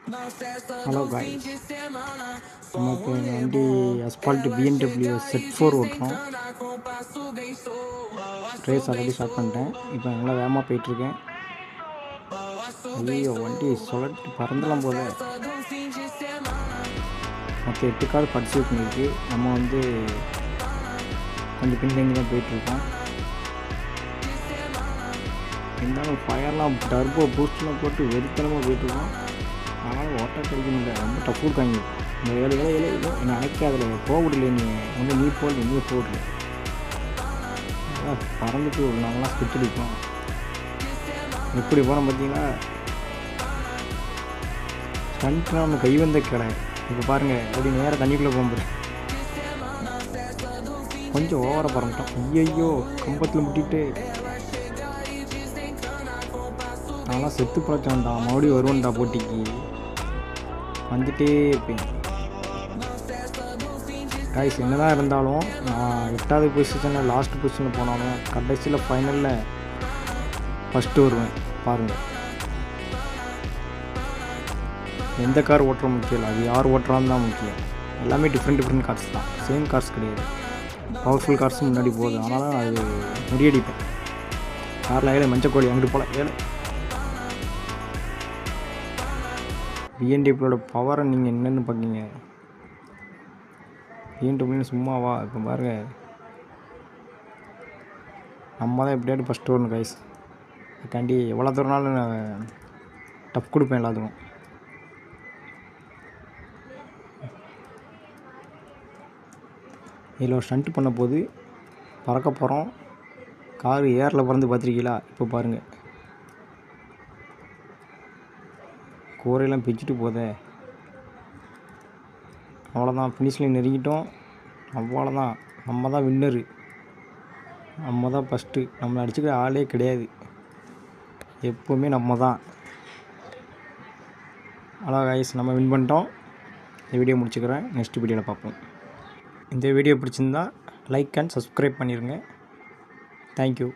Hello guys, நம்ம இப்போ எங்கள் வண்டி அஸ்பால்ட்டு BMW Z4 ஓட்டுறோம். ரேஸ் ஆல்ரெடி ஸ்டார்ட் பண்ணிட்டேன். இப்போ நல்லா வேகமாக போயிட்டுருக்கேன். ஐயோ, வண்டி சுழட்டி பறந்துலாம் போல. மொத்தம் 8 கார் பார்ட்டிசிபேட் பண்ணியிருக்கு. நம்ம வந்து கொஞ்சம் பின்தங்கி தான் போயிட்டுருக்கோம். இருந்தாலும் ஃபயர்லாம் டர்போ பூஸ்ட்லாம் போட்டு வெறித்தனமாக போயிட்டுருக்கோம். அதனால் ஓட்ட கிடைக்க முடியல, ரொம்ப டஃப் கொடுக்காங்க. இந்த ஏழு என்ன அணைக்காதில் போக முடியல. நீ போடல, நீ போடல. அதான் பறந்துட்டு நாங்களாம் ஸ்கிட் அடிப்போம். எப்படி போகிறோம் பார்த்தீங்கன்னா, ஸ்டண்ட்லாம் நம்ம கை வந்த கடை. இப்போ பாருங்கள், அப்படி நேராக தண்ணிக்குள்ளே போகும்போது கொஞ்சம் ஓவராக பறந்துட்டோம். ஐயோ, கம்பத்தில் முட்டிட்டு நான்லாம் செத்து பழச்சோண்டா. மறுபடியும் வருவேன்டா போட்டிக்கு. வந்துட்டே இருப்பேன். காய்ஸ், என்னதான் இருந்தாலும் நான் 8வது பொசிஷனில் லாஸ்ட் பொசிஷனில் போனாலும் கடைசியில் ஃபைனலில் ஃபஸ்ட்டு வருவேன். பாருங்கள், எந்த கார் ஓட்டுற முக்கியம் இல்லை, அது யார் ஓட்டுறான்னு தான் முக்கியம். எல்லாமே டிஃப்ரெண்ட் கார்ஸ் தான், சேம் கார்ஸ் கிடையாது. பவர்ஃபுல் கார்ஸும் முன்னாடி போகுது. அதனால் அது முறியடிப்பேன். காரில் ஏழை மஞ்சக்கோழி அங்கிட்டு போல ஏழை. BMW பவரை நீங்கள் என்னென்னு பார்க்கிங்க. BMW சும்மாவா? இப்போ பாருங்கள், நம்ம தான் எப்படியாவது ஃபஸ்ட்டு வரணும் கைஸ். அதுக்காண்டி எவ்வளோ தூரம்னாலும் நான் டஃப் கொடுப்பேன் எல்லாத்துக்கும். இதில் ஒரு ஸ்டண்ட் பண்ண போது பறக்க போகிறோம். காரு ஏரில் பறந்து பார்த்துருக்கீங்களா? இப்போ பாருங்கள், கூரையெல்லாம் பிச்சுட்டு போதே. அவ்வளோதான், ஃபினிஷில் நெருங்கிட்டோம். அவ்வளோதான், நம்ம தான் வின்னரு, நம்ம தான் ஃபஸ்ட்டு. நம்மளை அடிச்சுக்கிற ஆளே கிடையாது, எப்போவுமே நம்ம தான். ஹலோ கைஸ், நம்ம வின் பண்ணிட்டோம். இந்த வீடியோ முடிச்சுக்கிறேன். நெக்ஸ்ட் வீடியோவில் பார்ப்போம். இந்த வீடியோ பிடிச்சிருந்தா லைக் அண்ட் சப்ஸ்கிரைப் பண்ணிடுங்க. தேங்க்யூ.